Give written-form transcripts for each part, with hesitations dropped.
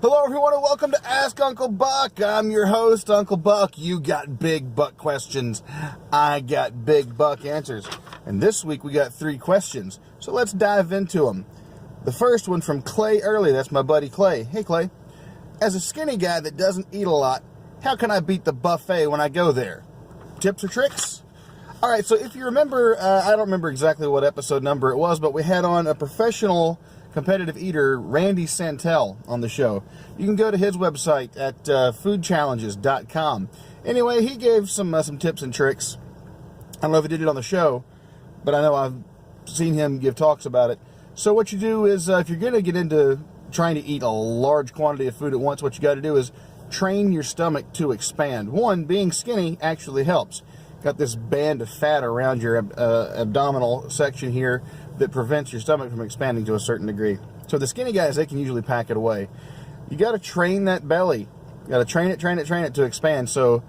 Hello everyone and welcome to Ask Uncle Buck. I'm your host, Uncle Buck. You got big buck questions. I got big buck answers. And this week we got 3 questions. So let's dive into them. The first one from Clay Early. That's my buddy Clay. Hey Clay. As a skinny guy that doesn't eat a lot, how can I beat the buffet when I go there? Tips or tricks? Alright, so if you remember, I don't remember exactly what episode number it was, but we had on a professional competitive eater, Randy Santel, on the show. You can go to his website at foodchallenges.com. Anyway, he gave some tips and tricks. I don't know if he did it on the show, but I know I've seen him give talks about it. So what you do is, if you're going to get into trying to eat a large quantity of food at once, what you got to do is train your stomach to expand. One, being skinny actually helps. Got this band of fat around your abdominal section here that prevents your stomach from expanding to a certain degree. So the skinny guys, they can usually pack it away. You got to train that belly. You got to train it to expand. So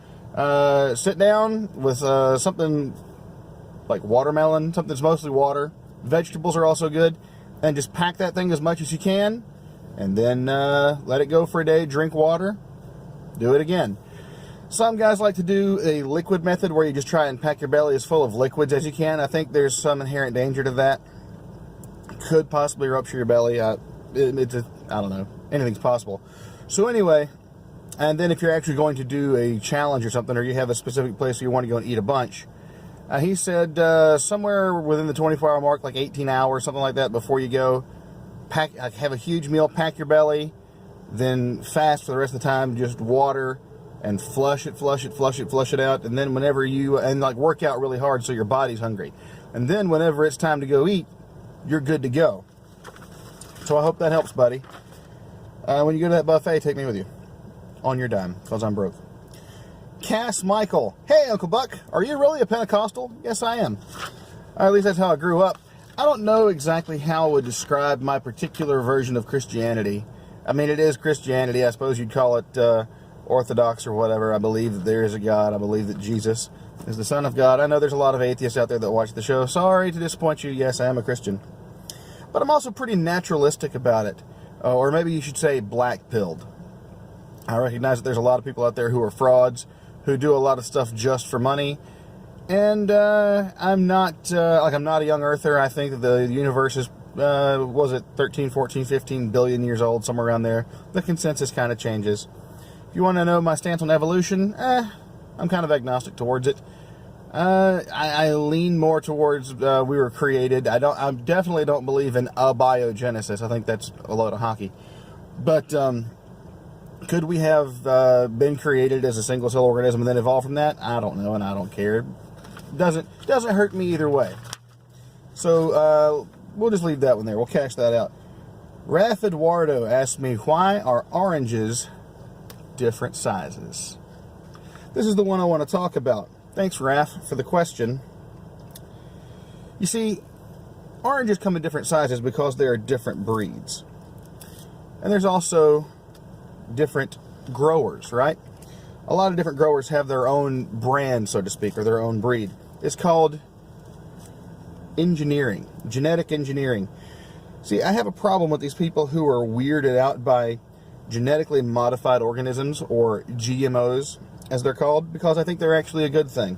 sit down with something like watermelon, something that's mostly water. Vegetables are also good. And just pack that thing as much as you can. And then let it go for a day. Drink water. Do it again. Some guys like to do a liquid method where you just try and pack your belly as full of liquids as you can. I think there's some inherent danger to that. Could possibly rupture your belly. I don't know. Anything's possible. So anyway, and then if you're actually going to do a challenge or something, or you have a specific place where you want to go and eat a bunch, he said somewhere within the 24-hour mark, like 18 hours, something like that, before you go, have a huge meal, pack your belly, then fast for the rest of the time, just water, and flush it out, and then whenever work out really hard so your body's hungry. And then whenever it's time to go eat, you're good to go. So I hope that helps, buddy. When you go to that buffet, take me with you. On your dime, because I'm broke. Cass Michael. Hey, Uncle Buck, are you really a Pentecostal? Yes, I am. Or at least that's how I grew up. I don't know exactly how I would describe my particular version of Christianity. I mean, it is Christianity. I suppose you'd call it Orthodox or whatever. I believe that there is a God. I believe that Jesus is the Son of God. I know there's a lot of atheists out there that watch the show. Sorry to disappoint you. Yes, I am a Christian. But I'm also pretty naturalistic about it. Or maybe you should say black-pilled. I recognize that there's a lot of people out there who are frauds, who do a lot of stuff just for money. And I'm not a young earther. I think that the universe is, 13, 14, 15 billion years old, somewhere around there. The consensus kind of changes. If you want to know my stance on evolution, I'm kind of agnostic towards it. I lean more towards we were created. I definitely don't believe in abiogenesis. I think that's a load of hockey. But could we have been created as a single cell organism and then evolved from that? I don't know, and I don't care. Doesn't hurt me either way. So we'll just leave that one there. We'll cash that out. Raph Eduardo asked me, why are oranges different sizes? This is the one I want to talk about. Thanks, Raph, for the question. You see, oranges come in different sizes because there are different breeds. And there's also different growers, right? A lot of different growers have their own brand, so to speak, or their own breed. It's called engineering, genetic engineering. See, I have a problem with these people who are weirded out by genetically modified organisms, or GMOs, as they're called, because I think they're actually a good thing.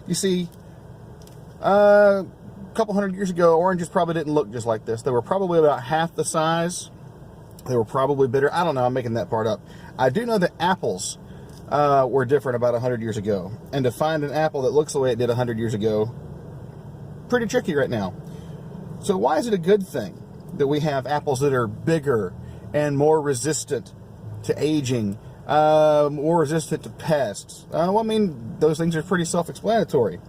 You see, a couple hundred years ago, oranges probably didn't look just like this. They were probably about half the size. They were probably bitter. I don't know, I'm making that part up. I do know that apples were different about 100 years ago. And to find an apple that looks the way it did 100 years ago, pretty tricky right now. So why is it a good thing that we have apples that are bigger and more resistant to aging, more resistant to pests? Well, I mean, those things are pretty self-explanatory.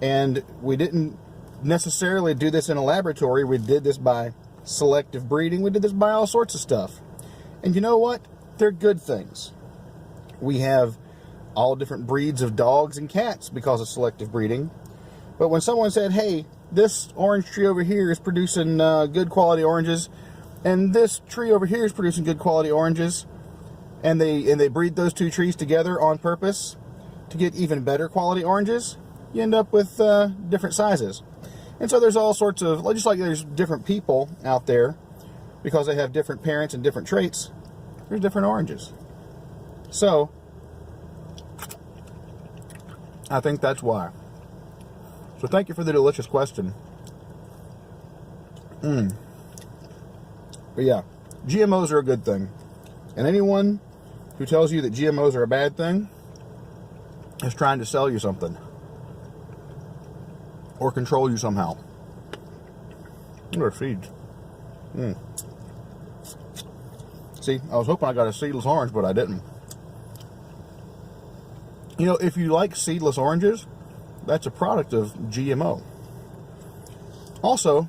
And we didn't necessarily do this in a laboratory. We did this by selective breeding. We did this by all sorts of stuff. And you know what? They're good things. We have all different breeds of dogs and cats because of selective breeding. But when someone said, hey, this orange tree over here is producing good quality oranges, and this tree over here is producing good quality oranges, and they breed those two trees together on purpose to get even better quality oranges, you end up with different sizes. And so there's all sorts of, just like there's different people out there because they have different parents and different traits, there's different oranges. So, I think that's why. So thank you for the delicious question. But yeah, GMOs are a good thing. And anyone who tells you that GMOs are a bad thing is trying to sell you something. Or control you somehow. They're seeds. See, I was hoping I got a seedless orange, but I didn't. You know, if you like seedless oranges, that's a product of GMO. Also,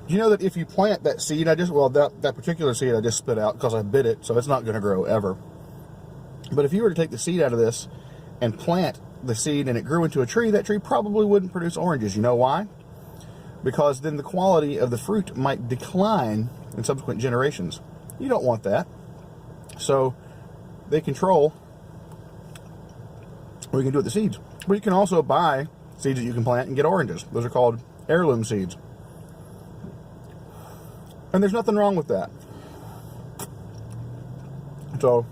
do you know that if you plant that seed, that particular seed I just spit out because I bit it, so it's not going to grow ever. But if you were to take the seed out of this and plant the seed and it grew into a tree, that tree probably wouldn't produce oranges. You know why? Because then the quality of the fruit might decline in subsequent generations. You don't want that. So they control what you can do with the seeds. But you can also buy seeds that you can plant and get oranges. Those are called heirloom seeds. And there's nothing wrong with that. So,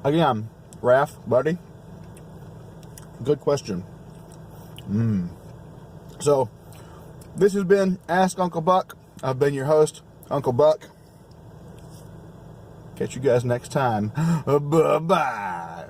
again, Raph, buddy, good question. So, this has been Ask Uncle Buck. I've been your host, Uncle Buck. Catch you guys next time. Bye-bye.